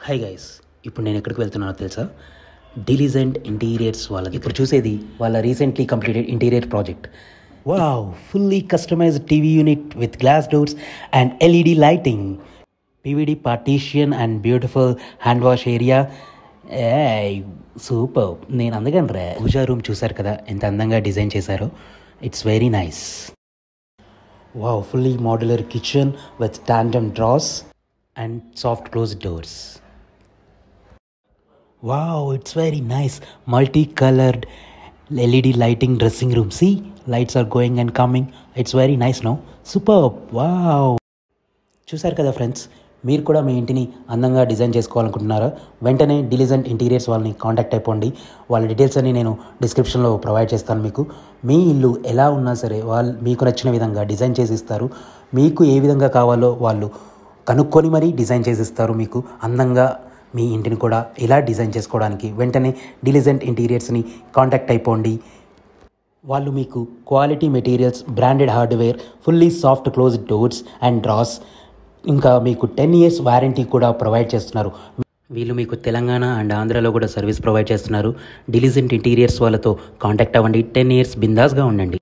Hi guys, ఇప్పుడు నేను ఎక్కడికి వెళ్తున్నానో తెలుసా? డిలిజెంట్ ఇంటీరియర్స్ వాళ్ళది. ఇప్పుడు చూసేది వాళ్ళ recently completed interior project. Wow, fully customised TV unit with glass doors and LED lighting, PVD partition and beautiful hand wash area. Super. నేను అందుకని పూజా రూమ్ చూసారు కదా, ఎంత అందంగా డిజైన్ చేశారో. It's very nice. Wow, fully modular kitchen with tandem drawers and soft closed doors. Wow, it's very nice. Multicolored LED lighting dressing room. See, lights are going and coming. It's very nice now. Superb. Wow. చూసారు కదా friends, మీరు కూడా మీ ఇంటిని అందంగా design చేసుకోవాలనుకుంటున్నారా? వెంటనే diligent interiors వాళ్ళని contact అయిపోండి. వాళ్ళ డీటెయిల్స్ అన్ని నేను డిస్క్రిప్షన్లో ప్రొవైడ్ చేస్తాను. మీకు మీ ఇల్లు ఎలా ఉన్నా సరే వాళ్ళు మీకు నచ్చిన విధంగా డిజైన్ చేసి ఇస్తారు. మీకు ఏ విధంగా కావాలో వాళ్ళు కనుక్కొని మరీ డిజైన్ చేసిస్తారు. మీకు అందంగా మీ ఇంటిని కూడా ఇలా డిజైన్ చేసుకోవడానికి వెంటనే డిలిజెంట్ ఇంటీరియర్స్ని కాంటాక్ట్ అయిపోండి. వాళ్ళు మీకు quality materials, branded hardware, fully soft closed doors and drawers, ఇంకా మీకు 10 years వారంటీ కూడా ప్రొవైడ్ చేస్తున్నారు. వీళ్ళు మీకు తెలంగాణ అండ్ ఆంధ్రాలో కూడా సర్వీస్ ప్రొవైడ్ చేస్తున్నారు. డిలిజెంట్ ఇంటీరియర్స్ వాళ్ళతో కాంటాక్ట్ అవ్వండి. 10 years బిందాస్గా ఉండండి.